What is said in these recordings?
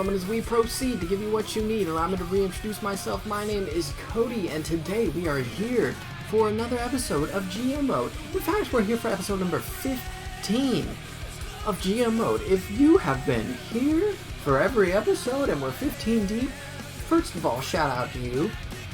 gentlemen, as we proceed to give you what you need, allow me to reintroduce myself. My name is Cody, and today we are here for another episode of GM Mode. In fact, we're here for episode number 15 of GM Mode. If you have been here for every episode and we're 15 deep, first of all, shout out to you.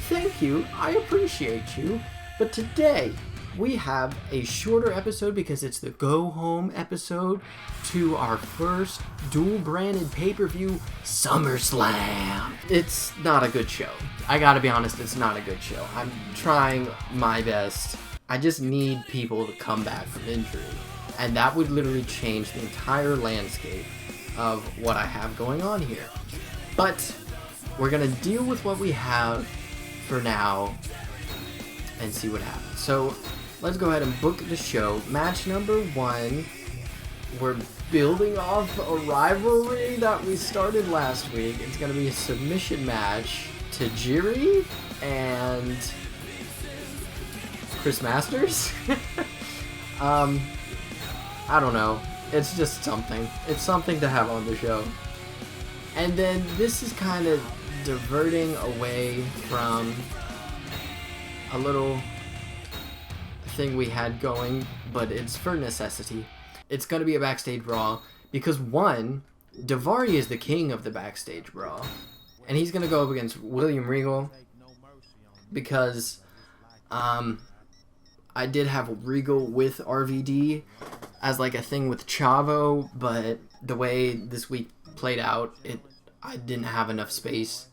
Thank you. I appreciate you. But today, we have a shorter episode because it's the go-home episode to our first dual-branded pay-per-view, SummerSlam. It's not a good show. I gotta be honest, it's not a good show. I'm trying my best. I just need people to come back from injury. And that would literally change the entire landscape of what I have going on here. But we're gonna deal with what we have for now and see what happens. So let's go ahead and book the show. Match number 1. We're building off a rivalry that we started last week. It's going to be a submission match. Tajiri and Chris Masters? I don't know. It's just something. It's something to have on the show. And then this is kind of diverting away from a little thing we had going, but it's for necessity. It's going to be a backstage brawl because, one, Daivari is the king of the backstage brawl, and he's going to go up against William Regal because I did have Regal with RVD as like a thing with Chavo, but the way this week played out, I didn't have enough space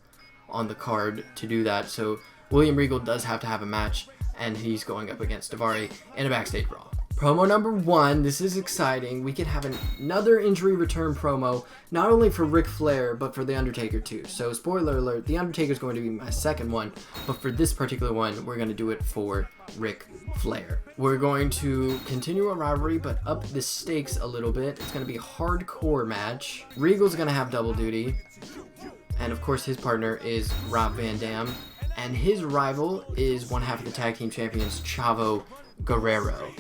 on the card to do that, so William Regal does have to have a match, and he's going up against Daivari in a backstage brawl. Promo number 1, this is exciting. We could have another injury return promo, not only for Ric Flair, but for The Undertaker too. So spoiler alert, The Undertaker is going to be my second one, but for this particular one, we're going to do it for Ric Flair. We're going to continue a rivalry, but up the stakes a little bit. It's going to be a hardcore match. Regal's going to have double duty, and of course his partner is Rob Van Dam. And his rival is one half of the tag team champions, Chavo Guerrero.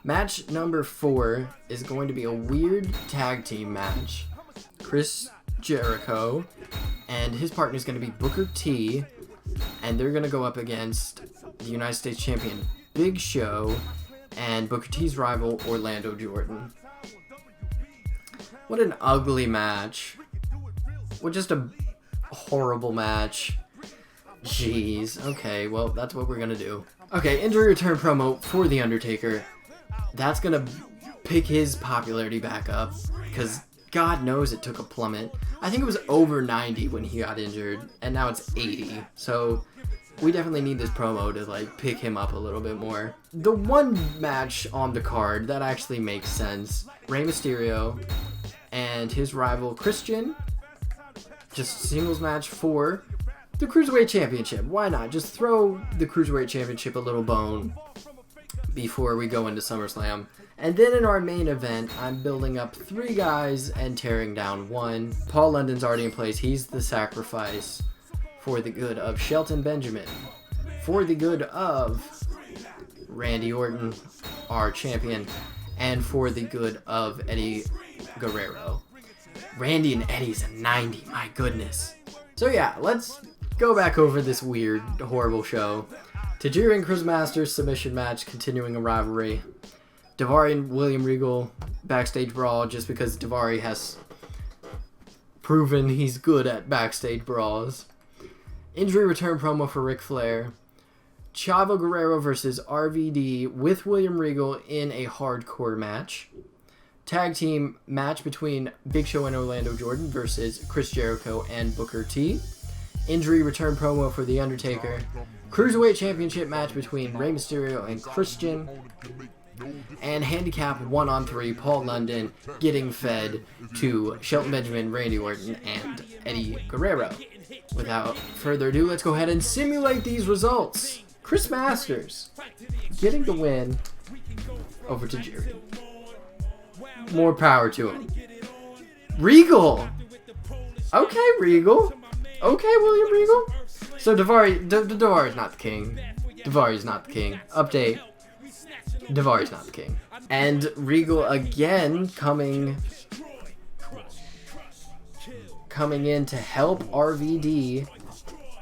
Match number 4 is going to be a weird tag team match. Chris Jericho and his partner is going to be Booker T, and they're going to go up against the United States champion Big Show and Booker T's rival Orlando Jordan. What an ugly match. What just a horrible match. Jeez, okay, well, that's what we're gonna do. Okay, injury return promo for The Undertaker. That's gonna pick his popularity back up, because God knows it took a plummet. I think it was over 90 when he got injured, and now it's 80. So we definitely need this promo to, like, pick him up a little bit more. The one match on the card that actually makes sense, Rey Mysterio and his rival Christian, just singles match for the Cruiserweight Championship. Why not? Just throw the Cruiserweight Championship a little bone before we go into SummerSlam. And then in our main event, I'm building up 3 guys and tearing down 1. Paul London's already in place. He's the sacrifice for the good of Shelton Benjamin. For the good of Randy Orton, our champion. And for the good of Eddie Guerrero. Randy and Eddie's a 90. My goodness. So yeah, let's go back over this weird, horrible show. Tajiri and Chris Masters submission match, continuing a rivalry. Daivari and William Regal backstage brawl, just because Daivari has proven he's good at backstage brawls. Injury return promo for Ric Flair. Chavo Guerrero versus RVD with William Regal in a hardcore match. Tag team match between Big Show and Orlando Jordan versus Chris Jericho and Booker T. Injury return promo for The Undertaker. Cruiserweight Championship match between Rey Mysterio and Christian. And handicap 1-on-3, Paul London getting fed to Shelton Benjamin, Randy Orton, and Eddie Guerrero. Without further ado, let's go ahead and simulate these results. Chris Masters getting the win over Tajiri. More power to him. Regal! Okay, Regal. Okay, William Regal. So Daivari's not the king. Daivari's not the king. Update. Daivari's not the king. And Regal again coming coming in to help RVD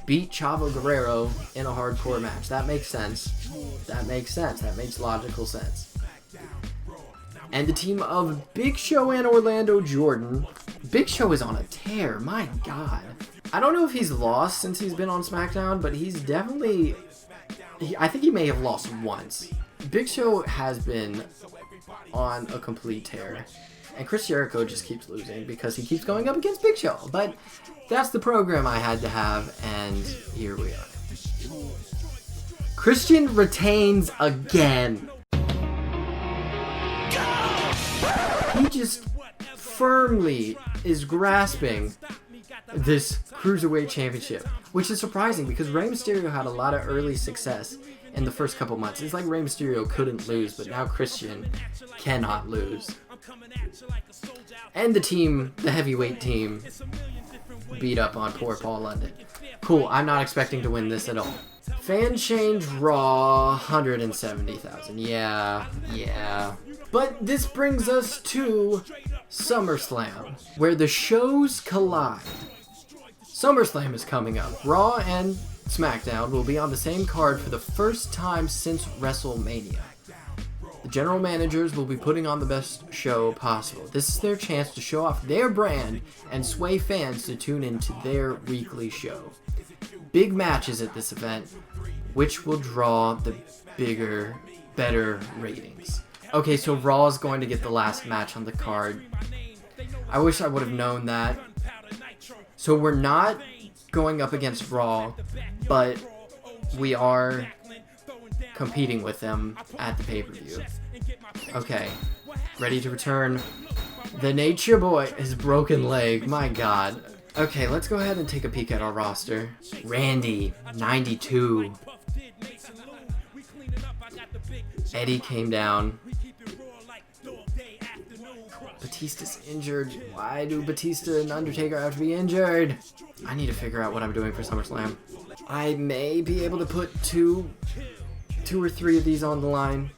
beat Chavo Guerrero in a hardcore match. That makes sense. That makes sense. That makes logical sense. And the team of Big Show and Orlando Jordan. Big Show is on a tear. My God. I don't know if he's lost since he's been on SmackDown, but he's definitely... I think he may have lost once. Big Show has been on a complete tear. And Chris Jericho just keeps losing because he keeps going up against Big Show. But that's the program I had to have, and here we are. Christian retains again. He just firmly is grasping this Cruiserweight Championship, which is surprising because Rey Mysterio had a lot of early success in the first couple months. It's like Rey Mysterio couldn't lose, but now Christian cannot lose. And the team, the heavyweight team, beat up on poor Paul London. Cool, I'm not expecting to win this at all. Fan change Raw, 170,000. Yeah. But this brings us to SummerSlam, where the shows collide. SummerSlam is coming up. Raw and SmackDown will be on the same card for the first time since WrestleMania. The general managers will be putting on the best show possible. This is their chance to show off their brand and sway fans to tune into their weekly show. Big matches at this event, which will draw the bigger, better ratings. Okay, so Raw is going to get the last match on the card. I wish I would have known that. So we're not going up against Raw, but we are competing with them at the pay-per-view. Okay, ready to return. The Nature Boy, his broken leg, my God. Okay, let's go ahead and take a peek at our roster. Randy, 92. Eddie came down. Batista's injured. Why do Batista and Undertaker have to be injured? I need to figure out what I'm doing for SummerSlam. I may be able to put two or three of these on the line.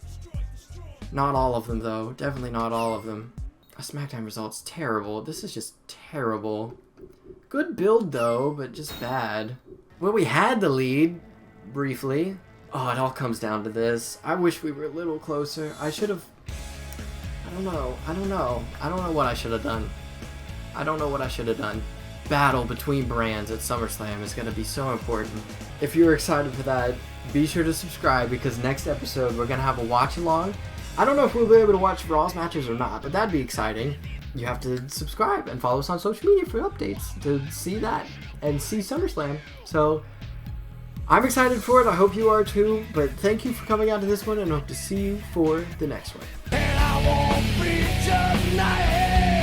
Not all of them, though. Definitely not all of them. A SmackDown result's terrible. This is just terrible. Good build, though, but just bad. Well, we had the lead, briefly. Oh, it all comes down to this. I wish we were a little closer. I should have... I don't know what I should have done. Battle between brands at SummerSlam is going to be so important. If you're excited for that, be sure to subscribe because next episode we're going to have a watch along. I don't know if we'll be able to watch Raw's matches or not, but that'd be exciting. You have to subscribe and follow us on social media for updates to see that and see SummerSlam. So I'm excited for it. I hope you are too. But thank you for coming out to this one and hope to see you for the next one. And I won't be tonight.